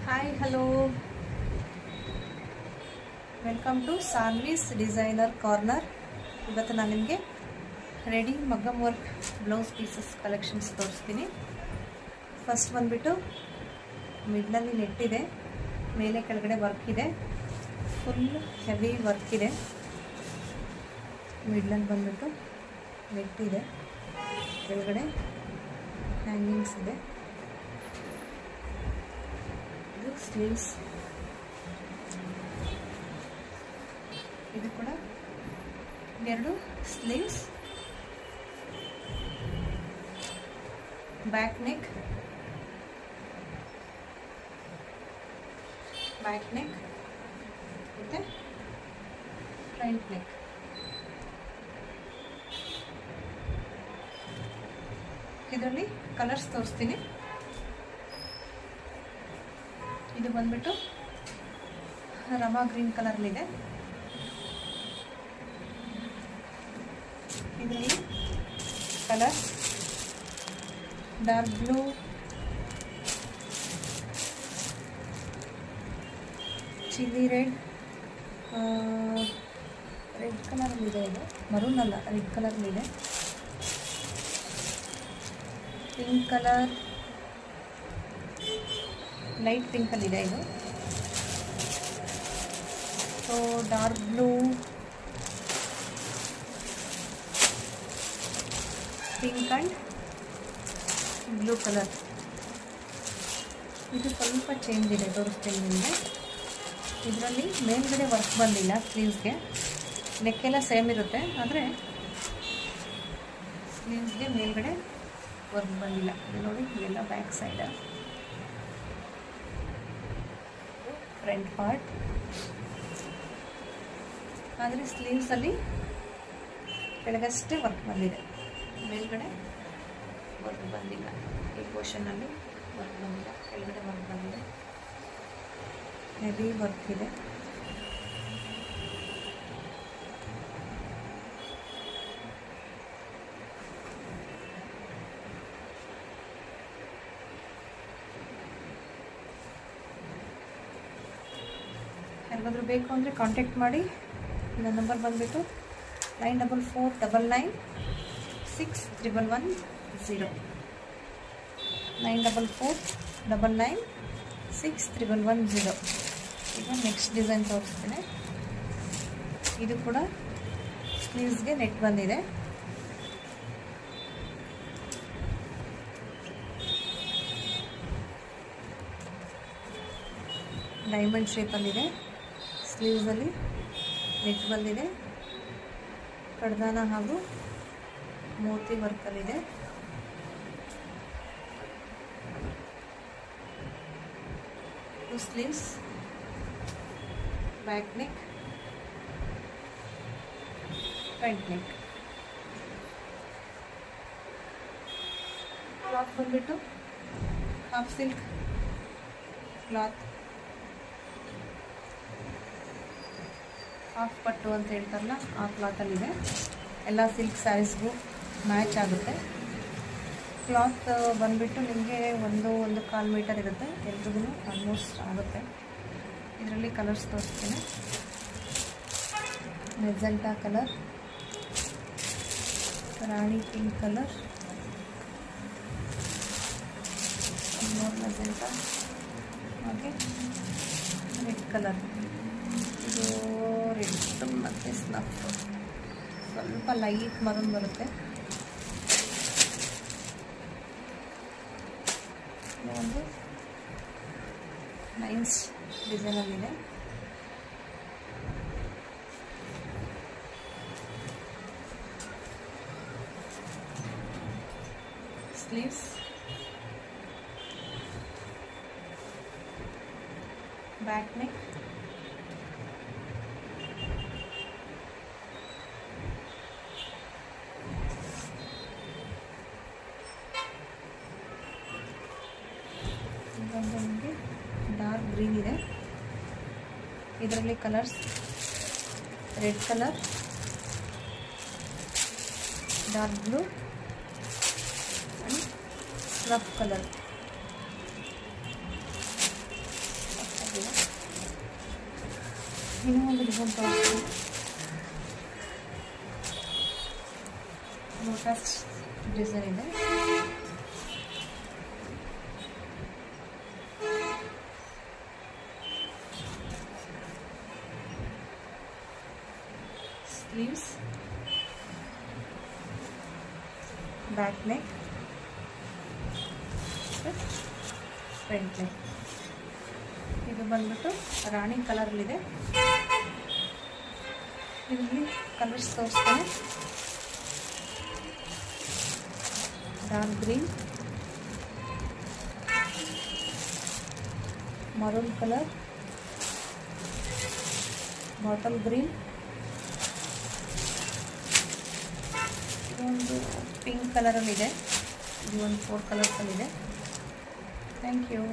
Hi hello welcome to Saanvi's designer corner. ಇವತ್ತು ನಾನು ನಿಮಗೆ ready maggam work blouse pieces collections ತೋರಿಸ್ತೀನಿ. ಫಸ್ಟ್ ಬಂದುಬಿಟ್ಟು ಮಿಡ್ಲಲ್ಲಿ ನೆಟ್ ಇದೆ, ಮೇಲೆ ಕೆಳಗಡೆ ವರ್ಕ್ ಇದೆ, ಫುಲ್ ಹೆವಿ ವರ್ಕ್ ಇದೆ. ಮಿಡ್ಲಲ್ಲಿ ಬಂದುಬಿಟ್ಟು ನೆಟ್ ಇದೆ, ಕೆಳಗಡೆ ಹ್ಯಾಂಗಿಂಗ್ಸ್ ಇದೆ. ಇದು ಸ್ಲೀವ್ಸ್, ಇದು ಕೂಡ ಎರಡು ಸ್ಲೀವ್ಸ್, ಬ್ಯಾಕ್ ನೆಕ್ ಮತ್ತು ಫ್ರಂಟ್ ನೆಕ್. ಇದರಲ್ಲಿ ಕಲರ್ಸ್ ತೋರಿಸ್ತೀನಿ. ಇದು ಬಂದ್ಬಿಟ್ಟು ರಮಾ ಗ್ರೀನ್ ಕಲರ್ಲಿದೆ. ಇದರಲ್ಲಿ colour dark blue, chilli red, red ಕಲರಲ್ಲಿದೆ. ಇದು ಮರೂನ್ ಅಲ್ಲ, ರೆಡ್ ಕಲರ್ಲಿದೆ. ಪಿಂಕ್ ಕಲರ್, ಲೈಟ್ ಪಿಂಕಲ್ಲಿದೆ. ಇದು so dark blue, pink and blue colour. ಇದು ಸ್ವಲ್ಪ ಚೇಂಜ್ ಇದೆ, ತೋರಿಸ್ತೀನಿ ನಿಮಗೆ. ಇದರಲ್ಲಿ ಮೇಲ್ಗಡೆ ವರ್ಕ್ ಬಂದಿಲ್ಲ, ಸ್ಲೀವ್ಸ್ಗೆ ನೆಕ್ಕೆಲ್ಲ ಸೇಮ್ ಇರುತ್ತೆ, ಆದರೆ ಸ್ಲೀವ್ಸ್ಗೆ ಮೇಲ್ಗಡೆ ವರ್ಕ್ ಬಂದಿಲ್ಲ. ಇದು ನೋಡಿ, ಇದೆಲ್ಲ ಬ್ಯಾಕ್ ಸೈಡ್, ಫ್ರಂಟ್ ಪಾರ್ಟ್. ಆದರೆ ಸ್ಲೀವ್ಸಲ್ಲಿ ಕೆಳಗಷ್ಟೇ ವರ್ಕ್ ಬಂದಿದೆ, ಮೇಲ್ಗಡೆ ವರ್ಕ್ ಬಂದಿಲ್ಲ. ಈ ಪೋರ್ಷನ್ನಲ್ಲಿ ವರ್ಕ್ ಬಂದಿಲ್ಲ, ಕೆಳಗಡೆ ವರ್ಕ್ ಬಂದಿದೆ. ಹೆವಿ ವರ್ಕ್ ಇದೆ. ಯಾರಿಗಾದ್ರೂ ಬೇಕು ಅಂದರೆ ಕಾಂಟ್ಯಾಕ್ಟ್ ಮಾಡಿ. ನನ್ನ ನಂಬರ್ ಬಂದುಬಿಟ್ಟು 9449961110 9449961110. ಈಗ ನೆಕ್ಸ್ಟ್ ಡಿಸೈನ್ ತೋರಿಸ್ತೀನಿ. ಇದು ಕೂಡ ಸ್ಲೀವ್ಸ್ಗೆ ನೆಟ್ ಬಂದಿದೆ. ಡೈಮಂಡ್ ಶೇಪಲ್ಲಿದೆ. ಸ್ಲೀವ್ಸಲ್ಲಿ ನೆಟ್ ಬಂದಿದೆ, ಕಡ್ದಾನ ಹಾಗೂ ಮೋತಿ ವರ್ಕಲ್ಲಿದೆ. Two sleeves, back neck, front neck. Cloth ಬಂದ್ಬಿಟ್ಟು ಹಾಫ್ ಸಿಲ್ಕ್ ಕ್ಲಾತ್, ಹಾಫ್ ಪಟ್ಟು ಅಂತ ಹೇಳ್ತಾರಲ್ಲ, ಆ ಕ್ಲಾತಲ್ಲಿದೆ. ಎಲ್ಲ ಸಿಲ್ಕ್ ಸ್ಯಾರೀಸ್ಗೂ ಮ್ಯಾಚ್ ಆಗುತ್ತೆ. ಕ್ಲಾತ್ ಬಂದುಬಿಟ್ಟು ನಿಮಗೆ 1.25 ಮೀಟರ್ ಇರುತ್ತೆ, ಎಲ್ರಿಗೂ ಆಲ್ಮೋಸ್ಟ್ ಆಗುತ್ತೆ. ಇದರಲ್ಲಿ ಕಲರ್ಸ್ ತೋರಿಸ್ತೀನಿ. ಮೆಜೆಂಟಾ ಕಲರ್, ರಾಣಿ ಪಿಂಕ್ ಕಲರ್, ಮೋರ್ ಮೆಜೆಂಟಾ, ಹಾಗೆ ರೆಡ್ ಕಲರ್. ಇದು ರೆಡ್ ಮತ್ತು ಸ್ನಫ್, ಸ್ವಲ್ಪ ಲೈಟ್ ಮರೂನ್ ಬರುತ್ತೆ. ಒಂದು ನೈಸ್ ಡಿಸೈನಲ್ಲಿದೆ. ಸ್ಲೀವ್ಸ್, ಬ್ಯಾಕ್ ನೆಕ್, ನಮಗೆ ಡಾರ್ಕ್ ಗ್ರೀನ್ ಇದೆ. ಇದರಲ್ಲಿ colours red colour, dark blue and snuff colour. ಇನ್ನೂ ಒಂದು ಡಿಸೈನ್ ತೋರಿಸ್ತೀನಿ. ಲೋಟಸ್ ಡಿಸೈನ್ ಇದೆ. Sleeves, back neck, front neck. ಇದು ಬಂದ್ಬಿಟ್ಟು ರಾಣಿ ಕಲರಲ್ಲಿದೆ. ಇಲ್ಲಿ ಕಲರ್ಸ್ ತೋರಿಸ್ತೇನೆ. Dark green, maroon colour, bottle green, ಒಂದು ಪಿಂಕ್ ಕಲರಲ್ಲಿದೆ. ಇದು ಒಂದು 4 ಕಲರ್ಸಲ್ಲಿದೆ. Thank you.